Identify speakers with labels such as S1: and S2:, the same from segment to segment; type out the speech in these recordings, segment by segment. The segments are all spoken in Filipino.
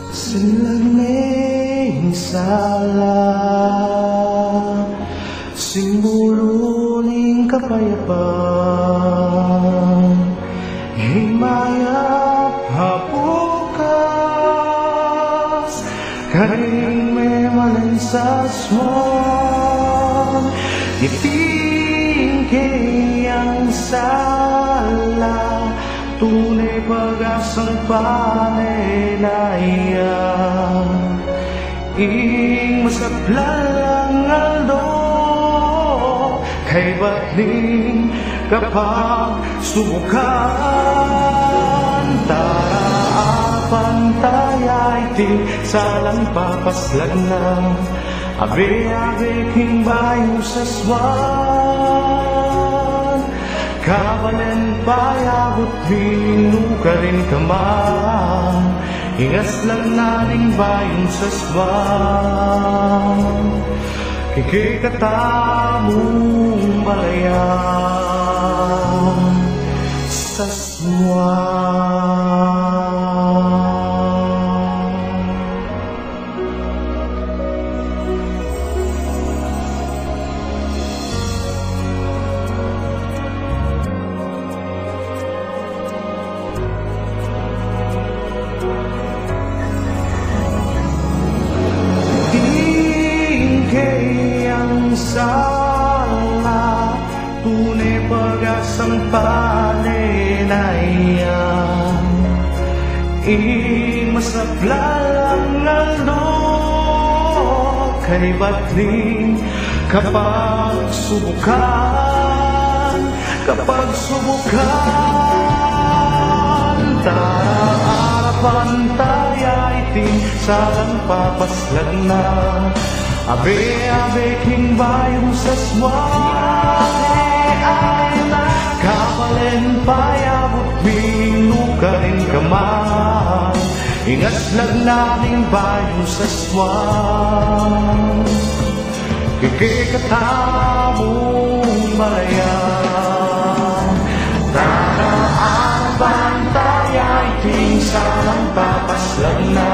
S1: Sinlagning sala, simbuluning kapayapaan, himayap habukas, karing may malansas mo, iting kayang sala, tunay pag-asang panelaya, ing masaplang aldo, kay batling kapag subukan, taraapan taya'y di salang papaslan na, abe-abe king bayo sa swan, kabalan payabot binuka rin kaman, ingas lang nating bayon sa swan, kikikatamong balayan sa swan. Sala, tunay pag-asang panelayan, imasaplang aldo, kay batling kapag subukan, taraapan taya'y di salang papaslan na, abe-abe king bayong sa swan, kapalen payabot binuka rin kaman, ingas lang nating bayong sa swan, kikikatamong balayan, taraapan taya'y di salang papaslan na,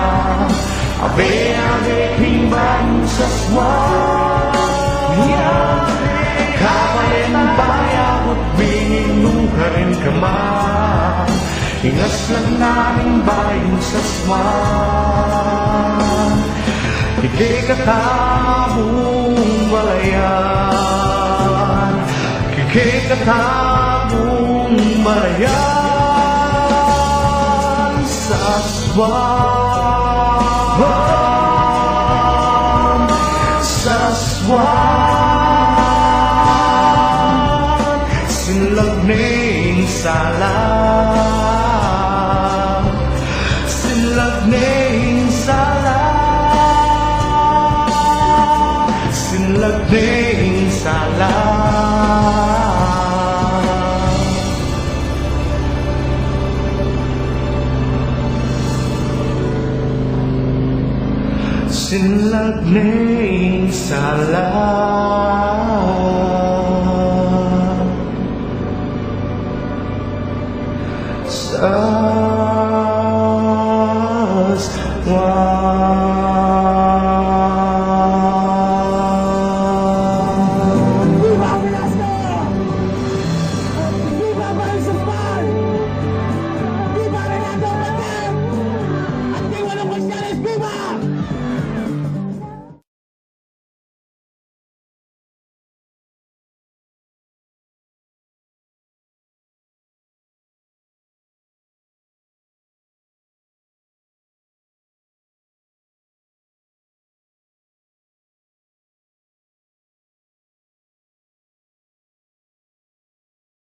S1: abe-abe king bayong sa swan, kapalit payabot binuka rin kaman, ingas lang namin bayong sa swan, kikikatamong balayan, kikikatamong balayan sa swan, sa swan, sinlagning sala, sinlagning sala, sinlagning sala. Sinlagning sala, sa